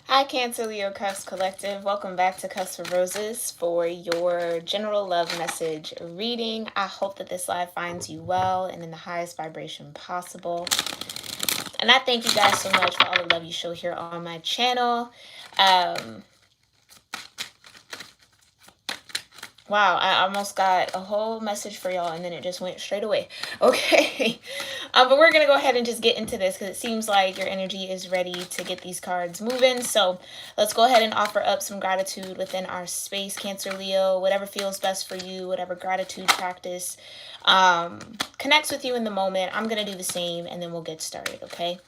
Hi, Cancer Leo Cusp Collective. Welcome back to Cusp of Roses for your general love message reading. I hope that this live finds you well and in the highest vibration possible. And I thank you guys so much for all the love you show here on my channel. Wow, I almost got a whole message for y'all and then it just went straight away. Okay. But we're going to go ahead and just get into this because it seems like your energy is ready to get these cards moving. So let's go ahead and offer up some gratitude within our space, Cancer Leo. Whatever feels best for you, whatever gratitude practice connects with you in the moment. I'm going to do the same and then we'll get started, okay?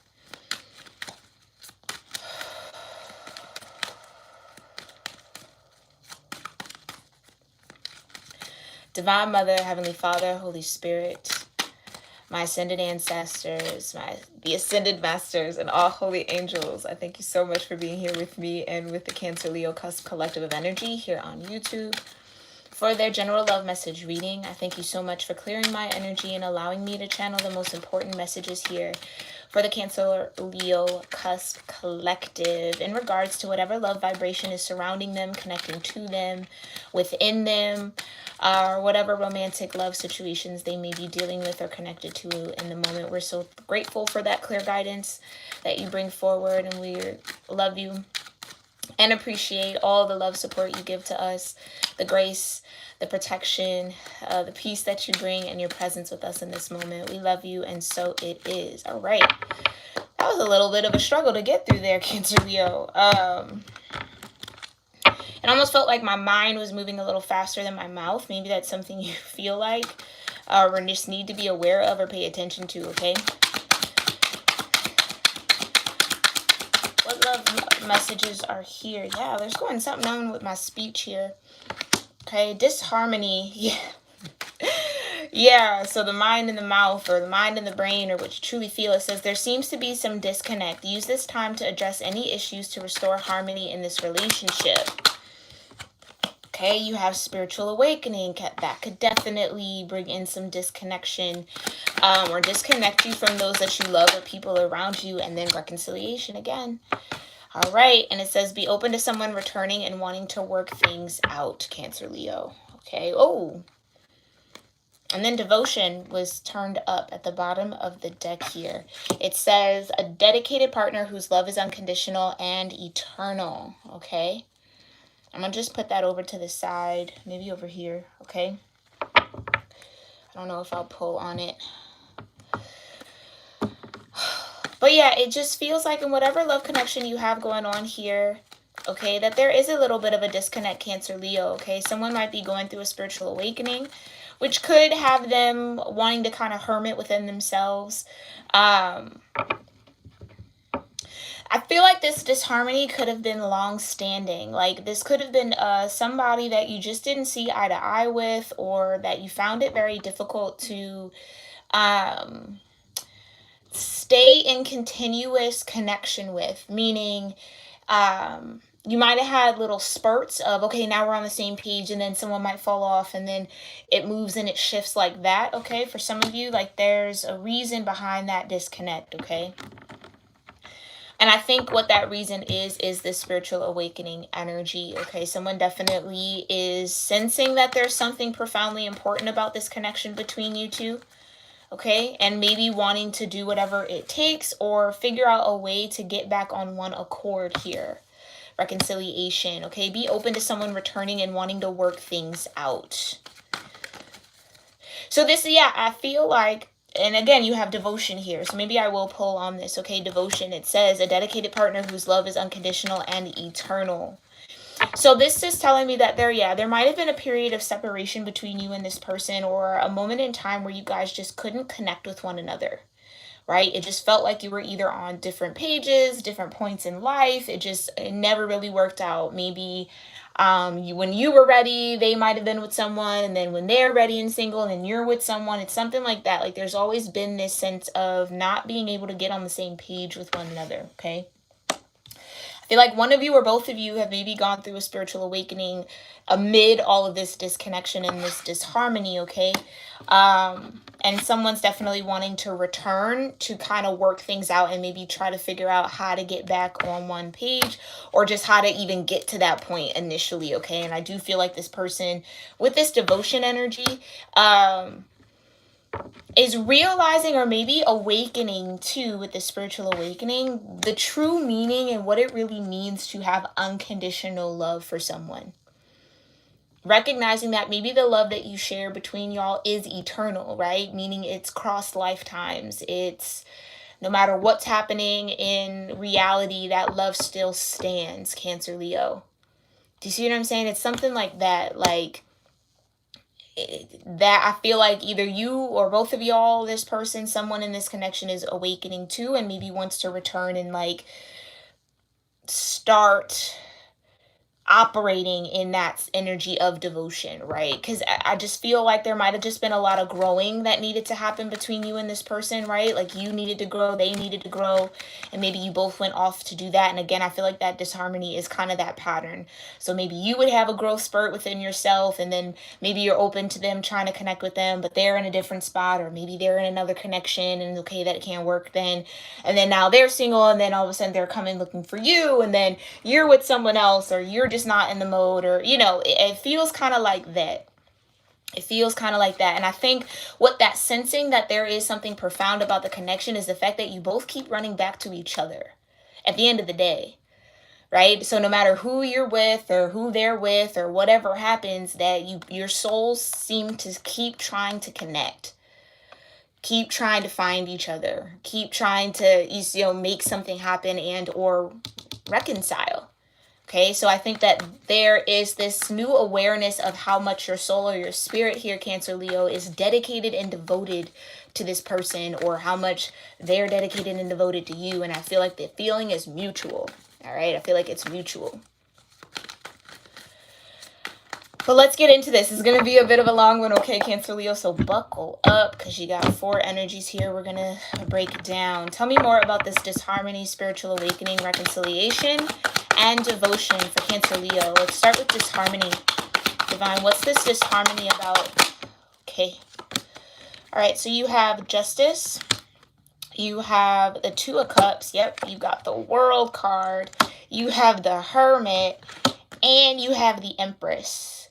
Divine Mother, Heavenly Father, Holy Spirit, my ascended ancestors, the ascended masters, and all holy angels, I thank you so much for being here with me and with the Cancer Leo Cusp Collective of Energy here on YouTube. For their general love message reading, I thank you so much for clearing my energy and allowing me to channel the most important messages here for the Cancer Leo Cusp Collective in regards to whatever love vibration is surrounding them, connecting to them, within them, or whatever romantic love situations they may be dealing with or connected to in the moment. We're so grateful for that clear guidance that you bring forward, and we love you and appreciate all the love support you give to us, the grace, the protection, the peace that you bring, and your presence with us in this moment. We love you, and so it is. All right. That was a little bit of a struggle to get through there, Cancer Leo. It almost felt like my mind was moving a little faster than my mouth. Maybe that's something you feel like or just need to be aware of or pay attention to, okay? What love messages are here? Yeah, there's going something on with my speech here. Okay, disharmony. Yeah. Yeah, so the mind and the mouth, or the mind and the brain, or what you truly feel, it says there seems to be some disconnect. Use this time to address any issues to restore harmony in this relationship. Okay, you have spiritual awakening. That could definitely bring in some disconnection or disconnect you from those that you love or people around you, and then reconciliation again. All right, and it says be open to someone returning and wanting to work things out, Cancer Leo. Okay, oh. And then devotion was turned up at the bottom of the deck here. It says a dedicated partner whose love is unconditional and eternal. Okay. I'm going to just put that over to the side, maybe over here, okay? I don't know if I'll pull on it. But yeah, it just feels like in whatever love connection you have going on here, okay, that there is a little bit of a disconnect, Cancer Leo, okay? Someone might be going through a spiritual awakening, which could have them wanting to kind of hermit within themselves. I feel like this disharmony could have been long-standing. Like, this could have been somebody that you just didn't see eye to eye with, or that you found it very difficult to stay in continuous connection with. Meaning, you might have had little spurts of, okay, now we're on the same page, and then someone might fall off, and then it moves and it shifts like that, okay? For some of you, like, there's a reason behind that disconnect, okay? And I think what that reason is this spiritual awakening energy, okay? Someone definitely is sensing that there's something profoundly important about this connection between you two, okay? And maybe wanting to do whatever it takes or figure out a way to get back on one accord here. Reconciliation, okay? Be open to someone returning and wanting to work things out. So this, yeah, I feel like, and again, you have devotion here, so maybe I will pull on this, okay? Devotion, it says, a dedicated partner whose love is unconditional and eternal. So this is telling me that there might have been a period of separation between you and this person, or a moment in time where you guys just couldn't connect with one another, right? It just felt like you were either on different pages, different points in life. It never really worked out. Maybe when you were ready, they might have been with someone, and then when they're ready and single, and then you're with someone, it's something like that. Like, there's always been this sense of not being able to get on the same page with one another, okay? I feel like one of you or both of you have maybe gone through a spiritual awakening amid all of this disconnection and this disharmony, okay? and someone's definitely wanting to return to kind of work things out and maybe try to figure out how to get back on one page, or just how to even get to that point initially, okay? And I do feel like this person with this devotion energy is realizing, or maybe awakening too, with the spiritual awakening, the true meaning and what it really means to have unconditional love for someone. Recognizing that maybe the love that you share between y'all is eternal, right? Meaning it's crossed lifetimes. It's no matter what's happening in reality, that love still stands, Cancer, Leo. Do you see what I'm saying? It's something like that. Like, that I feel like either you or both of y'all, this person, someone in this connection is awakening to, and maybe wants to return and like start operating in that energy of devotion, right? Because I just feel like there might have just been a lot of growing that needed to happen between you and this person, right? Like you needed to grow, they needed to grow, and maybe you both went off to do that. And again, I feel like that disharmony is kind of that pattern. So maybe you would have a growth spurt within yourself, and then maybe you're open to them trying to connect with them, but they're in a different spot, or maybe they're in another connection and okay, that can't work then. And then now they're single, and then all of a sudden they're coming looking for you, and then you're with someone else, or you're just not in the mode, or it feels kind of like that. It feels kind of like that. And I think what that sensing that there is something profound about the connection is the fact that you both keep running back to each other at the end of the day, right? So no matter who you're with or who they're with or whatever happens, that your souls seem to keep trying to connect, keep trying to find each other, keep trying to make something happen and or reconcile. Okay, so I think that there is this new awareness of how much your soul or your spirit here, Cancer, Leo, is dedicated and devoted to this person, or how much they're dedicated and devoted to you. And I feel like the feeling is mutual. All right, I feel like it's mutual. But let's get into this. It's going to be a bit of a long one, okay, Cancer, Leo? So buckle up, because you got 4 energies here we're going to break down. Tell me more about this disharmony, spiritual awakening, reconciliation, and devotion for Cancer, Leo. Let's start with disharmony. Divine, what's this disharmony about? Okay. All right, so you have Justice. You have the 2 of Cups. Yep, you got the World card. You have the Hermit. And you have the Empress.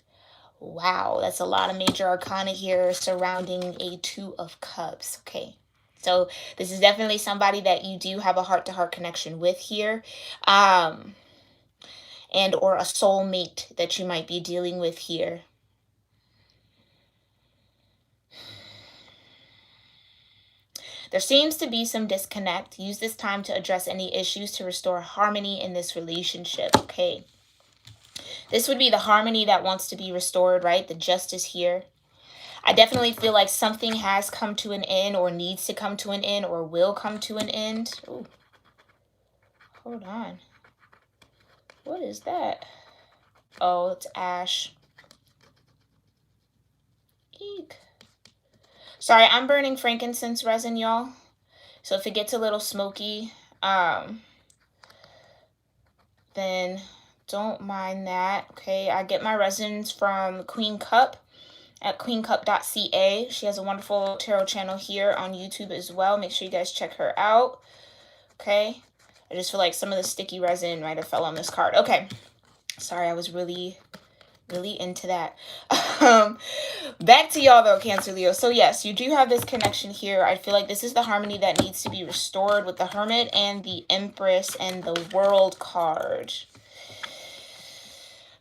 Wow, that's a lot of major arcana here surrounding a 2 of Cups. Okay, so this is definitely somebody that you do have a heart-to-heart connection with here. And or a soulmate that you might be dealing with here. There seems to be some disconnect. Use this time to address any issues to restore harmony in this relationship. Okay. This would be the harmony that wants to be restored, right? The Justice here. I definitely feel like something has come to an end, or needs to come to an end, or will come to an end. Ooh. Hold on. What is that? Oh, it's ash. Eek. Sorry, I'm burning frankincense resin, y'all. So if it gets a little smoky, then don't mind that. Okay, I get my resins from Queen Cup at queencup.ca. She has a wonderful tarot channel here on YouTube as well. Make sure you guys check her out. Okay, I just feel like some of the sticky resin might have fell on this card. Okay, sorry, I was really into that. Back to y'all though, Cancer, Leo. So yes, you do have this connection here. I feel like this is the harmony that needs to be restored with the Hermit and the Empress and the World card.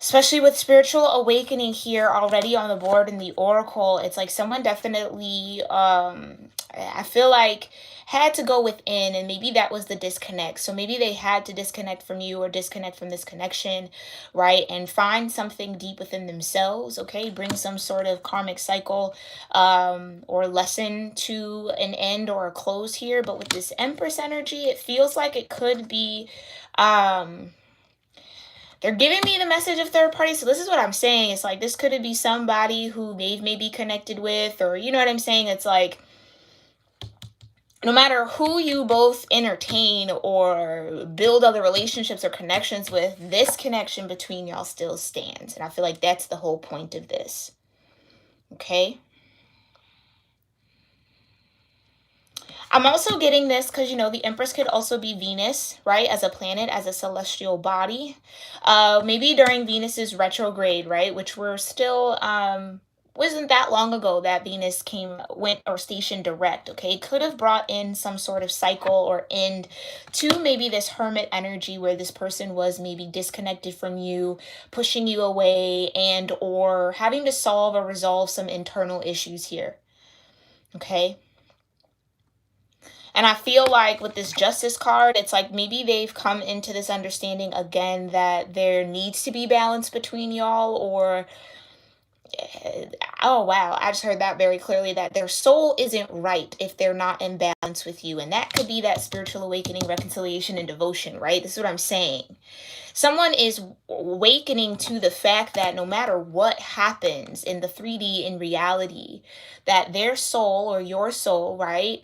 Especially with spiritual awakening here already on the board in the Oracle. It's like someone definitely, I feel like, had to go within, and maybe that was the disconnect. So maybe they had to disconnect from you, or disconnect from this connection, right? And find something deep within themselves, okay? Bring some sort of karmic cycle or lesson to an end or a close here. But with this Empress energy, it feels like it could be... they're giving me the message of third party. So this is what I'm saying. It's like this could be somebody who they've maybe connected with, or you know what I'm saying? It's like no matter who you both entertain or build other relationships or connections with, this connection between y'all still stands. And I feel like that's the whole point of this. Okay? I'm also getting this because, you know, the Empress could also be Venus, right? As a planet, as a celestial body. Maybe during Venus's retrograde, right? Which we're still, wasn't that long ago that Venus went or stationed direct, okay? Could have brought in some sort of cycle or end to maybe this hermit energy where this person was maybe disconnected from you, pushing you away, and or having to solve or resolve some internal issues here, okay? And I feel like with this Justice card, it's like maybe they've come into this understanding again that there needs to be balance between y'all, or oh wow, I just heard that very clearly, that their soul isn't right if they're not in balance with you. And that could be that spiritual awakening, reconciliation, and devotion, right? This is what I'm saying. Someone is awakening to the fact that no matter what happens in the 3D, in reality, that their soul or your soul, right?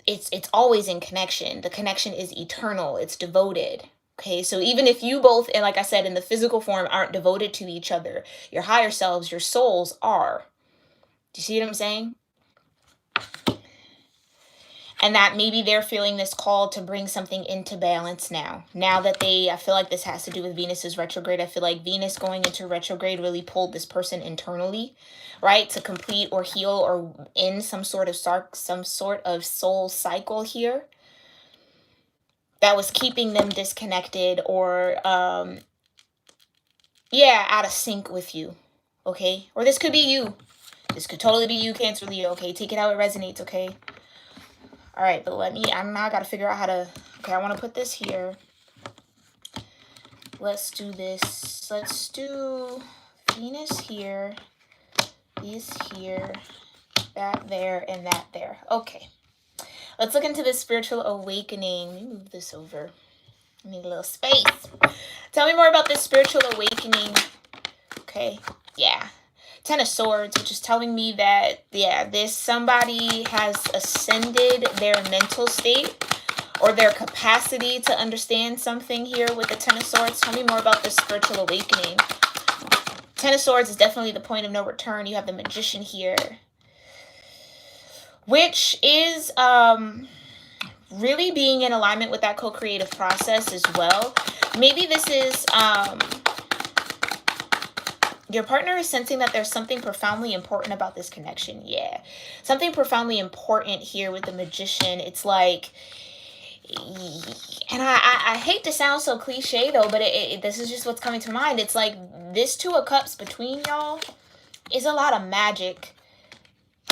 It's always in connection. The connection is eternal. It's devoted. Okay, so even if you both, and like I said, in the physical form, aren't devoted to each other, your higher selves, your souls are. Do you see what I'm saying? And that maybe they're feeling this call to bring something into balance now. Now that I feel like this has to do with Venus's retrograde. I feel like Venus going into retrograde really pulled this person internally, right? To complete or heal or end some sort of soul cycle here that was keeping them disconnected or, out of sync with you, okay? Or this could be you. This could totally be you, Cancer, Leo, okay? Take it how it resonates, okay? All right, but I got to figure out how to, okay, I want to put this here. Let's do this. Let's do Venus here, this here, that there, and that there. Okay. Let's look into this spiritual awakening. Let me move this over. I need a little space. Tell me more about this spiritual awakening. Okay. Yeah. Ten of Swords, which is telling me that, somebody has ascended their mental state or their capacity to understand something here with the Ten of Swords. Tell me more about this spiritual awakening. Ten of Swords is definitely the point of no return. You have the Magician here, which is really being in alignment with that co-creative process as well. Maybe this is your partner is sensing that there's something profoundly important about this connection. Yeah, something profoundly important here with the Magician. It's like, and I hate to sound so cliche though, but this is just what's coming to mind. It's like this Two of Cups between y'all is a lot of magic.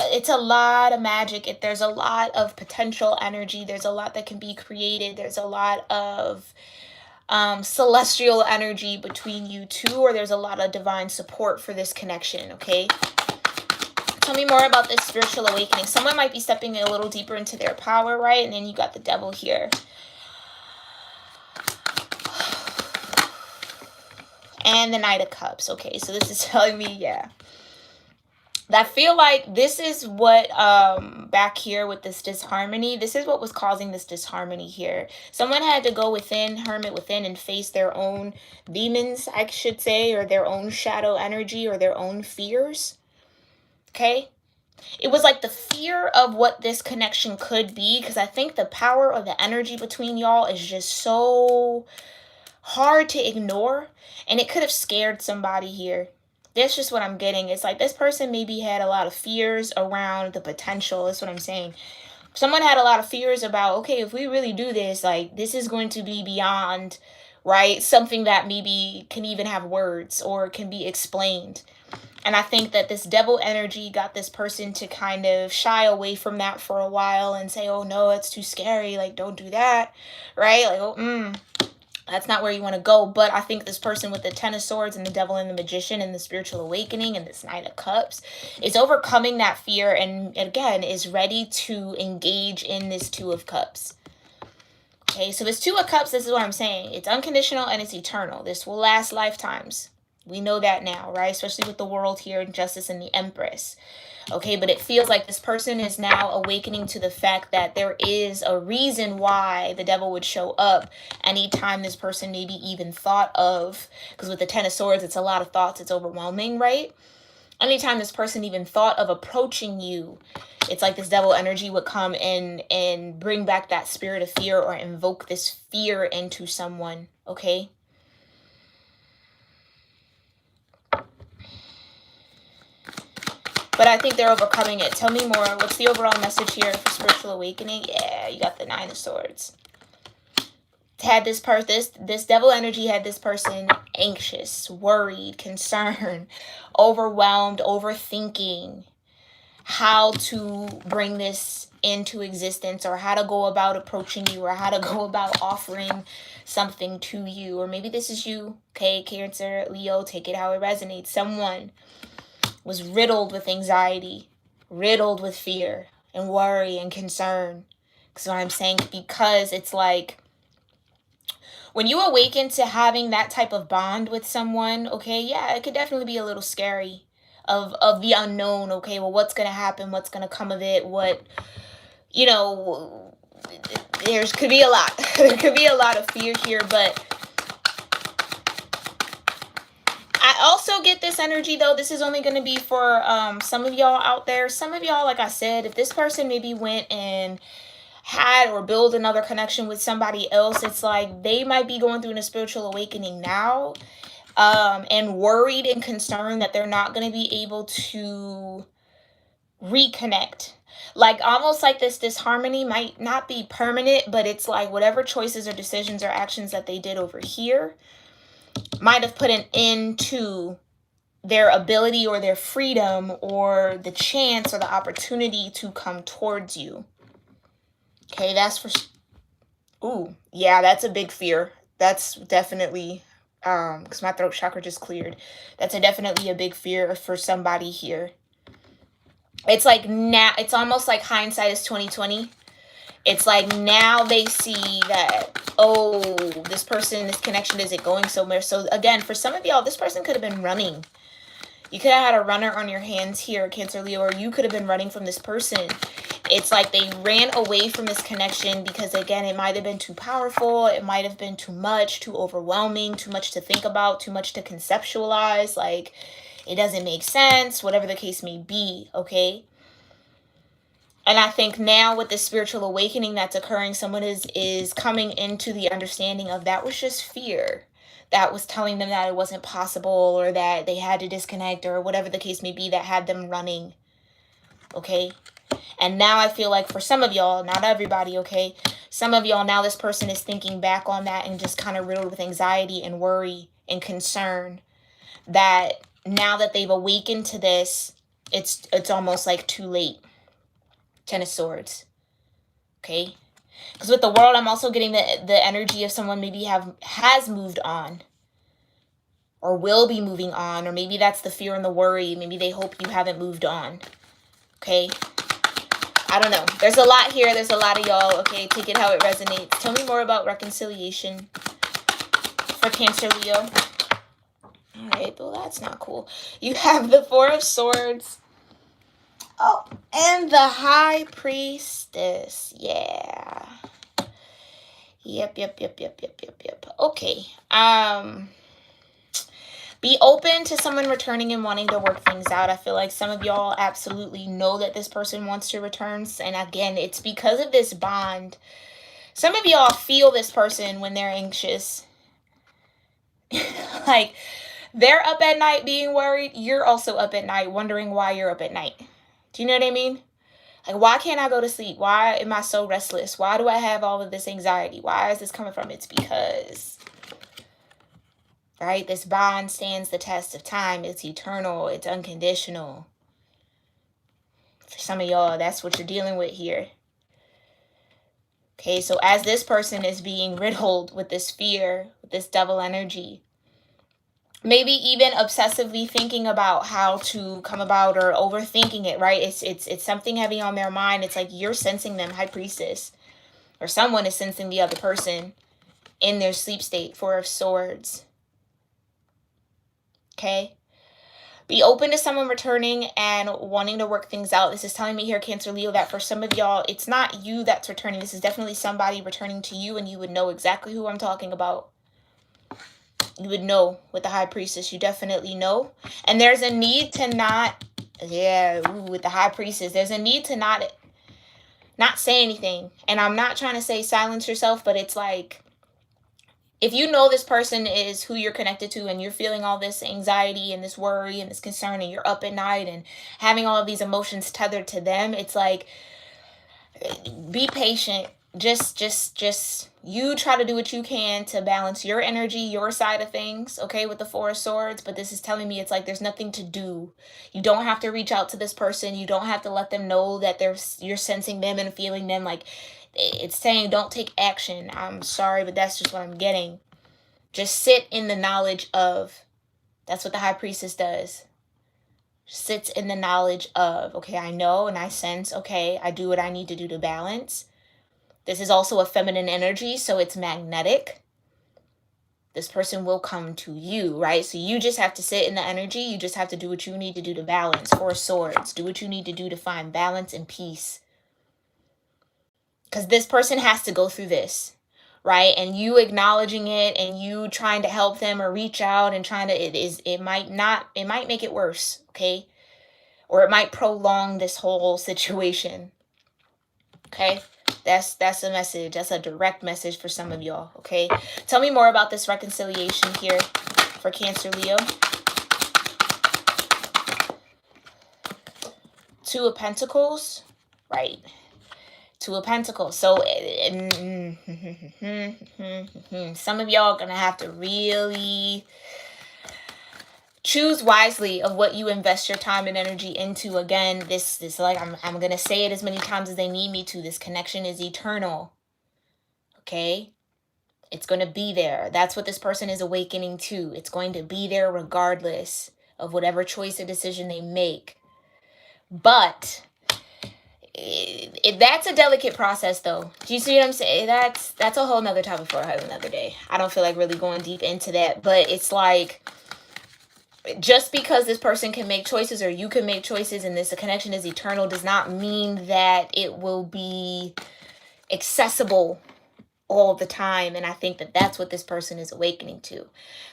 It's a lot of magic. There's a lot of potential energy. There's a lot that can be created. There's a lot of celestial energy between you two, or there's a lot of divine support for this connection, okay? Tell me more about this spiritual awakening. Someone might be stepping a little deeper into their power, right? And then you got the Devil here. And the Knight of Cups. Okay, so this is telling me, I feel like this is what, back here with this disharmony, this is what was causing this disharmony here. Someone had to go within, hermit within, and face their own demons, I should say, or their own shadow energy, or their own fears. Okay? It was like the fear of what this connection could be, because I think the power or the energy between y'all is just so hard to ignore, and it could have scared somebody here. That's just what I'm getting. It's like this person maybe had a lot of fears around the potential. That's what I'm saying. Someone had a lot of fears about, okay, if we really do this, like, this is going to be beyond, right? Something that maybe can even have words or can be explained. And I think that this Devil energy got this person to kind of shy away from that for a while and say, oh no, it's too scary. Like, don't do that, right? Like, that's not where you want to go. But I think this person with the Ten of Swords and the Devil and the Magician and the spiritual awakening and this Knight of Cups is overcoming that fear, and again is ready to engage in this Two of Cups. Okay, so this Two of Cups, this is what I'm saying. It's unconditional and it's eternal. This will last lifetimes. We know that now, right? Especially with the World here and Justice and the Empress. Okay, but it feels like this person is now awakening to the fact that there is a reason why the Devil would show up anytime this person maybe even thought of, because with the Ten of Swords, it's a lot of thoughts, it's overwhelming, right? anytime this person even thought of approaching you, it's like this devil energy would come in and bring back that spirit of fear or invoke this fear into someone, okay? But I think they're overcoming it. Tell me more. What's the overall message here for spiritual awakening? Yeah, you got the 9 of Swords. Had this devil energy had this person anxious, worried, concerned, overwhelmed, overthinking how to bring this into existence, or how to go about approaching you, or how to go about offering something to you. Or maybe this is you, okay? Cancer, Leo, take it how it resonates. Someone was riddled with anxiety, riddled with fear and worry and concern. That's what I'm saying, because it's like when you awaken to having that type of bond with someone, okay, yeah, it could definitely be a little scary of the unknown, okay? Well, what's going to happen? What's going to come of it? What, you know, there could be a lot. There could be a lot of fear here, but I also get this energy, though. This is only going to be for some of y'all out there. Some of y'all, like I said, if this person maybe went and had or build another connection with somebody else, it's like they might be going through a spiritual awakening now, and worried and concerned that they're not going to be able to reconnect. Like almost like this harmony might not be permanent, but it's like whatever choices or decisions or actions that they did over here might have put an end to their ability or their freedom or the chance or the opportunity to come towards you. Okay, that's for... Ooh, yeah, that's a big fear. That's definitely... because my throat chakra just cleared. That's definitely a big fear for somebody here. It's like now... It's almost like hindsight is 20/20. It's like now they see that, oh, this person, this connection isn't going somewhere. So again, for some of y'all, this person could have been running. You could have had a runner on your hands here, Cancer, Leo, or you could have been running from this person. It's like they ran away from this connection because, again, it might have been too powerful. It might have been too much, too overwhelming, too much to think about, too much to conceptualize. Like, it doesn't make sense, whatever the case may be, okay? And I think now with this spiritual awakening that's occurring, someone is coming into the understanding of that was just fear. That was telling them that it wasn't possible, or that they had to disconnect, or whatever the case may be that had them running, okay? And now I feel like for some of y'all, not everybody, okay? Some of y'all, now this person is thinking back on that and just kind of riddled with anxiety and worry and concern that now that they've awakened to this, it's almost like too late. 10 of Swords, okay? Because with the World, I'm also getting the energy of someone maybe has moved on or will be moving on, or maybe that's the fear and the worry. Maybe they hope you haven't moved on, okay? I don't know. There's a lot here. There's a lot of y'all, okay? Take it how it resonates. Tell me more about reconciliation for Cancer, Leo. All right, well, that's not cool. You have the 4 of Swords. Oh, and the High Priestess. Yeah. Yep. Okay. Be open to someone returning and wanting to work things out. I feel like some of y'all absolutely know that this person wants to return. And again, it's because of this bond. Some of y'all feel this person when they're anxious. Like, they're up at night being worried. You're also up at night wondering why you're up at night. Do you know what I mean? Like, why can't I go to sleep? Why am I so restless? Why do I have all of this anxiety? Why is this coming from? It's because, right, this bond stands the test of time. It's eternal. It's unconditional. For some of y'all, that's what you're dealing with here. Okay, so as this person is being riddled with this fear, with this devil energy, maybe even obsessively thinking about how to come about, or overthinking it, right? It's something heavy on their mind. It's like you're sensing them, High Priestess, or someone is sensing the other person in their sleep state. 4 of Swords. Okay? Be open to someone returning and wanting to work things out. This is telling me here, Cancer, Leo, that for some of y'all, it's not you that's returning. This is definitely somebody returning to you, and you would know exactly who I'm talking about. You would know with the High Priestess. You definitely know. And there's a need to not, with the High Priestess, there's a need to not say anything. And I'm not trying to say silence yourself, but it's like, if you know this person is who you're connected to and you're feeling all this anxiety and this worry and this concern and you're up at night and having all of these emotions tethered to them, it's like, be patient. Just you try to do what you can to balance your energy, your side of things, okay, with the Four of Swords. But this is telling me it's like there's nothing to do. You don't have to reach out to this person. You don't have to let them know that you're sensing them and feeling them. Like, it's saying don't take action. I'm sorry, but that's just what I'm getting. Just sit in the knowledge of. That's what the High Priestess does. Sits in the knowledge of, okay, I know and I sense, okay, I do what I need to do to balance. This is also a feminine energy, so it's magnetic. This person will come to you, right? So you just have to sit in the energy. You just have to do what you need to do to balance. Four of Swords. Do what you need to do to find balance and peace. Because this person has to go through this, right? And you acknowledging it and you trying to help them or reach out and trying to, it might make it worse, okay? Or it might prolong this whole situation, okay? That's a message. That's a direct message for some of y'all, okay? Tell me more about this reconciliation here for Cancer, Leo. Two of Pentacles, right? Two of Pentacles. So some of y'all are going to have to really choose wisely of what you invest your time and energy into. Again, this like I'm going to say it as many times as they need me to. This connection is eternal. Okay? It's going to be there. That's what this person is awakening to. It's going to be there regardless of whatever choice or decision they make. But that's a delicate process, though. Do you see what I'm saying? That's a whole nother topic for another day. I don't feel like really going deep into that. But it's like, just because this person can make choices or you can make choices and this connection is eternal does not mean that it will be accessible all the time. And I think that that's what this person is awakening to.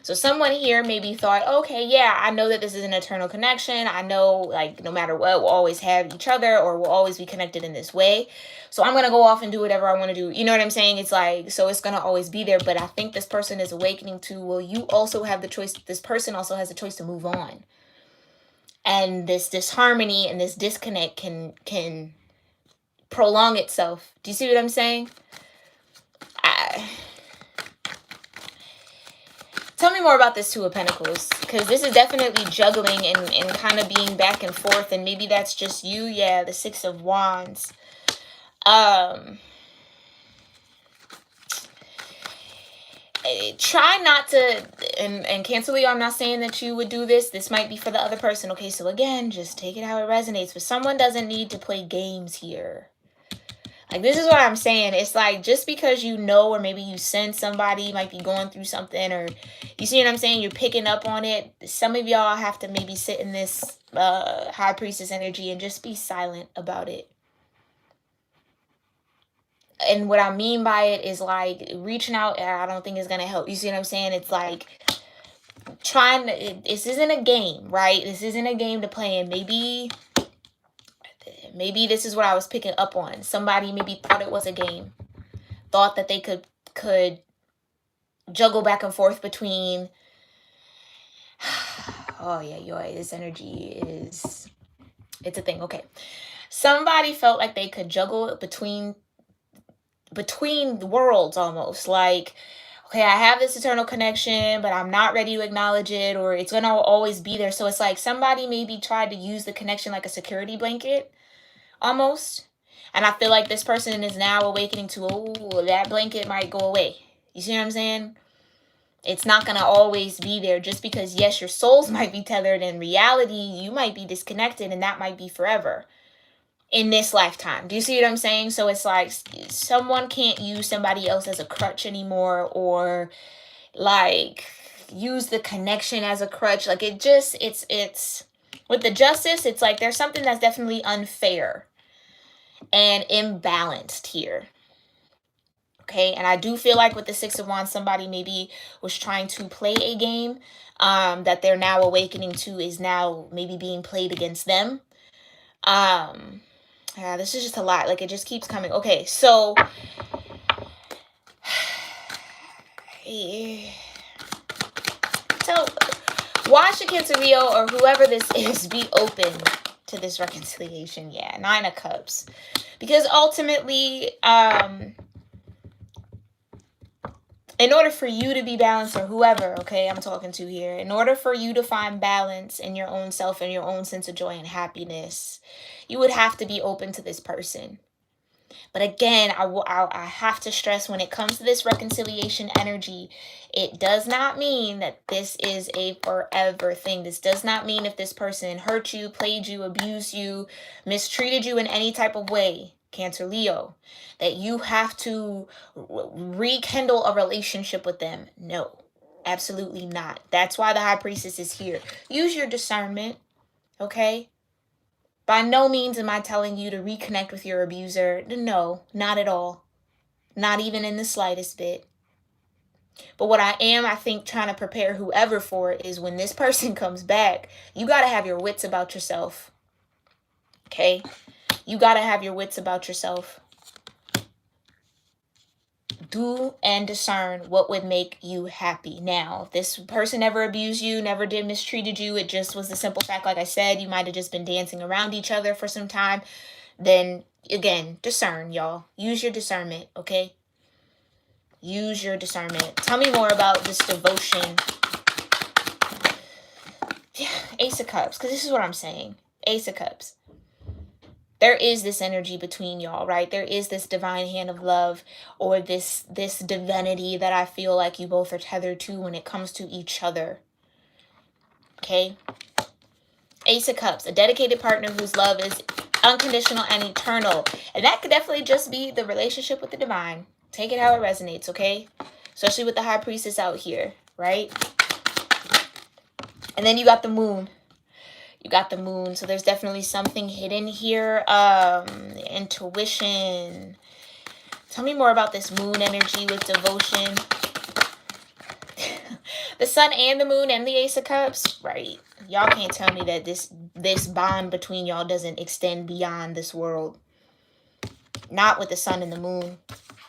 So someone here maybe thought, okay, yeah, I know that this is an eternal connection. I know, like, no matter what, we'll always have each other or we'll always be connected in this way. So I'm going to go off and do whatever I want to do. You know what I'm saying? It's like, so it's going to always be there. But I think this person is awakening to, well, you also have the choice. This person also has the choice to move on. And this disharmony and this disconnect can prolong itself. Do you see what I'm saying? Tell me more about this Two of Pentacles, because this is definitely juggling and kind of being back and forth, and maybe that's just you. Yeah, the Six of Wands. Try not to, and Cancer Leo, I'm not saying that you would do this. This might be for the other person. Okay, so again, just take it how it resonates. But someone doesn't need to play games here. Like, this is what I'm saying. It's like, just because you know, or maybe you sense somebody might be going through something, or you see what I'm saying, you're picking up on it. Some of y'all have to maybe sit in this High Priestess energy and just be silent about it. And what I mean by it is, like, reaching out, I don't think is going to help. You see what I'm saying? It's like, this isn't a game, right? This isn't a game to play in. Maybe this is what I was picking up on. Somebody maybe thought it was a game. Thought that they could juggle back and forth between, oh yeah, this energy is, it's a thing. Okay. Somebody felt like they could juggle between the worlds almost. Like, okay, I have this eternal connection, but I'm not ready to acknowledge it, or it's going to always be there. So it's like somebody maybe tried to use the connection like a security blanket almost. And I feel like this person is now awakening to, oh, that blanket might go away. You see what I'm saying? It's not going to always be there, just because, yes, your souls might be tethered. In reality, you might be disconnected, and that might be forever in this lifetime. Do you see what I'm saying? So it's like someone can't use somebody else as a crutch anymore, or like use the connection as a crutch. Like, it's with the Justice, it's like there's something that's definitely unfair and imbalanced here. Okay, and I do feel like with the Six of Wands, somebody maybe was trying to play a game that they're now awakening to is now maybe being played against them. Yeah, this is just a lot. Like, it just keeps coming. Okay, so so why should Cancer, Leo, or whoever this is be open to this reconciliation? Yeah, Nine of Cups. Because ultimately, in order for you to be balanced, or whoever, okay, I'm talking to here, in order for you to find balance in your own self and your own sense of joy and happiness, you would have to be open to this person. But again, I have to stress, when it comes to this reconciliation energy, it does not mean that this is a forever thing. This does not mean if this person hurt you, played you, abused you, mistreated you in any type of way, Cancer, Leo, that you have to rekindle a relationship with them. No, absolutely not. That's why the High Priestess is here. Use your discernment, okay? By no means am I telling you to reconnect with your abuser. No, not at all. Not even in the slightest bit. But what I am, I think, trying to prepare whoever for it is when this person comes back, you got to have your wits about yourself. Okay? You got to have your wits about yourself. Do and discern what would make you happy. Now, if this person never abused you, never did mistreated you, it just was the simple fact, like I said, you might have just been dancing around each other for some time, then again, discern, y'all. Use your discernment, okay? Use your discernment. Tell me more about this devotion. Yeah, Ace of Cups, because this is what I'm saying. Ace of Cups. There is this energy between y'all, right? There is this divine hand of love, or this divinity that I feel like you both are tethered to when it comes to each other. Okay? Ace of Cups, a dedicated partner whose love is unconditional and eternal. And that could definitely just be the relationship with the divine. Take it how it resonates, okay? Especially with the High Priestess out here, right? And then you got the Moon. You got the Moon. So there's definitely something hidden here. Intuition. Tell me more about this Moon energy with devotion. The Sun and the Moon and the Ace of Cups. Right. Y'all can't tell me that this bond between y'all doesn't extend beyond this world. Not with the Sun and the Moon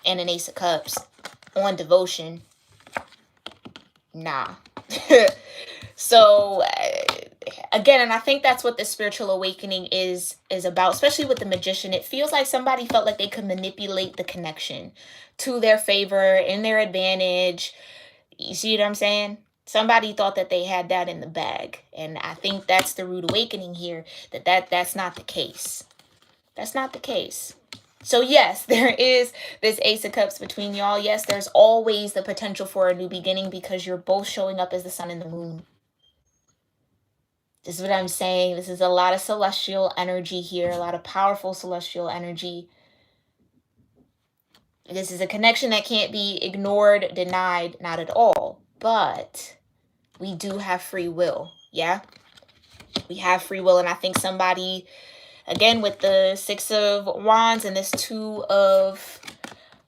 and an Ace of Cups on devotion. Nah. So again, and I think that's what the spiritual awakening is about, especially with the Magician. It feels like somebody felt like they could manipulate the connection to their favor, in their advantage. You see what I'm saying? Somebody thought that they had that in the bag. And I think that's the rude awakening here, that's not the case. That's not the case. So yes, there is this Ace of Cups between y'all. Yes, there's always the potential for a new beginning because you're both showing up as the Sun and the Moon. This is what I'm saying. This is a lot of celestial energy here, a lot of powerful celestial energy. This is a connection that can't be ignored, denied, not at all. But we do have free will, yeah? We have free will, and I think somebody, again, with the Six of Wands and this Two of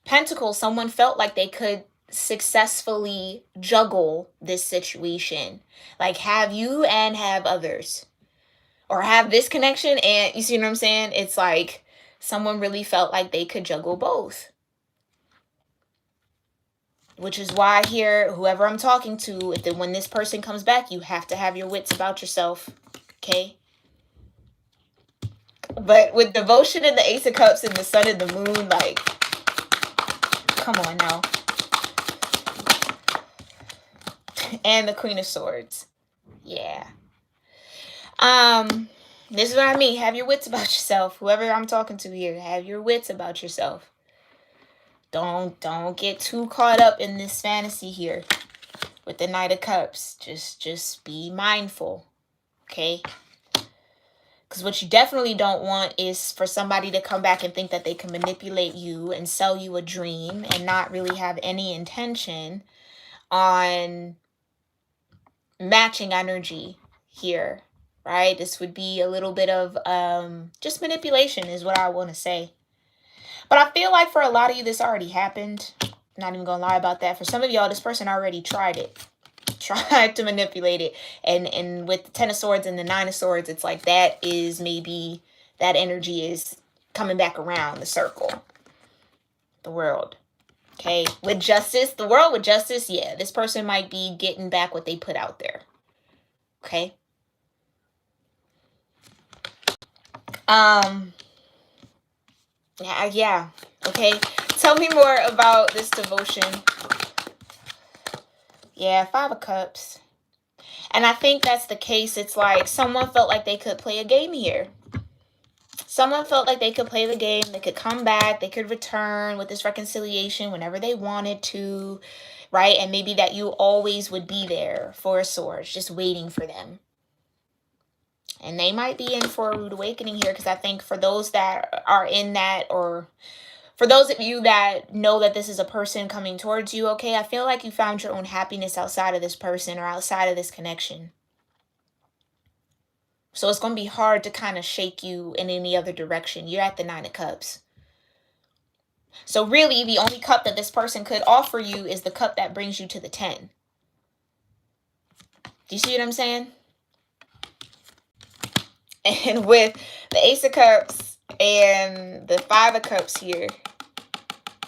Pentacles, someone felt like they could successfully juggle this situation. Like, have you and have others. Or have this connection and, you see what I'm saying? It's like someone really felt like they could juggle both. Which is why here, whoever I'm talking to, when this person comes back, you have to have your wits about yourself. Okay? But with devotion and the Ace of Cups and the Sun and the Moon, like, come on now. And the Queen of Swords. Yeah. This is what I mean. Have your wits about yourself. Whoever I'm talking to here, have your wits about yourself. Don't get too caught up in this fantasy here with the Knight of Cups. Just be mindful, okay? Because what you definitely don't want is for somebody to come back and think that they can manipulate you and sell you a dream and not really have any intention on matching energy here, right? This would be a little bit of just manipulation is what I want to say. But I feel like for a lot of you, this already happened. Not even gonna lie about that. For some of y'all, this person already tried it. Tried to manipulate it. And with the Ten of Swords and the Nine of Swords, it's like that is maybe that energy is coming back around the circle. The World. Okay. With Justice, the World with Justice, yeah, this person might be getting back what they put out there. Okay. Yeah. Okay. Tell me more about this devotion. Yeah, Five of Cups. And I think that's the case. It's like someone felt like they could play a game here. Someone felt like they could play the game. They could come back. They could return with this reconciliation whenever they wanted to, right? And maybe that you always would be there for a Swords, just waiting for them. And they might be in for a rude awakening here, because I think for those that are in that, or for those of you that know that this is a person coming towards you, okay, I feel like you found your own happiness outside of this person or outside of this connection. So it's going to be hard to kind of shake you in any other direction. You're at the Nine of Cups. So really, the only cup that this person could offer you is the cup that brings you to the 10. Do you see what I'm saying? And with the Ace of Cups and the Five of Cups here,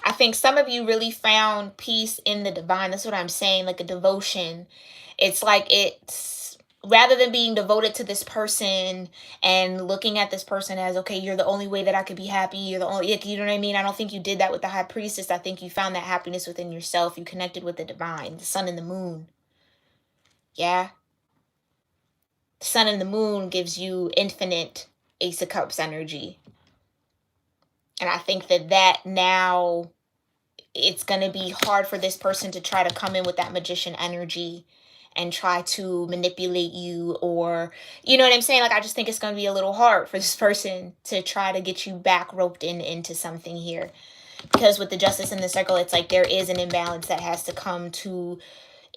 I think some of you really found peace in the divine. That's what I'm saying, like a devotion. It's like it's, rather than being devoted to this person and looking at this person as, okay, you're the only way that I could be happy. You're the only, you know what I mean? I don't think you did that with the High Priestess. I think you found that happiness within yourself. You connected with the divine, the sun and the moon. Yeah. The sun and the moon gives you infinite Ace of Cups energy. And I think that now it's going to be hard for this person to try to come in with that magician energy and try to manipulate you, or, you know what I'm saying? Like, I just think it's going to be a little hard for this person to try to get you back roped into something here. Because with the Justice in the circle, it's like there is an imbalance that has to come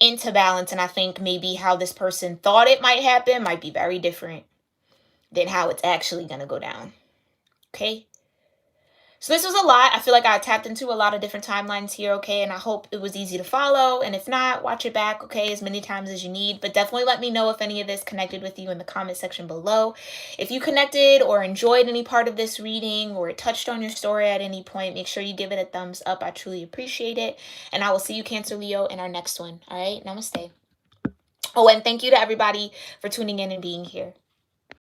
into balance. And I think maybe how this person thought it might happen might be very different than how it's actually going to go down. Okay. So this was a lot. I feel like I tapped into a lot of different timelines here, okay? And I hope it was easy to follow. And if not, watch it back, okay, as many times as you need. But definitely let me know if any of this connected with you in the comment section below. If you connected or enjoyed any part of this reading, or it touched on your story at any point, make sure you give it a thumbs up. I truly appreciate it. And I will see you, Cancer Leo, in our next one. All right? Namaste. Oh, and thank you to everybody for tuning in and being here.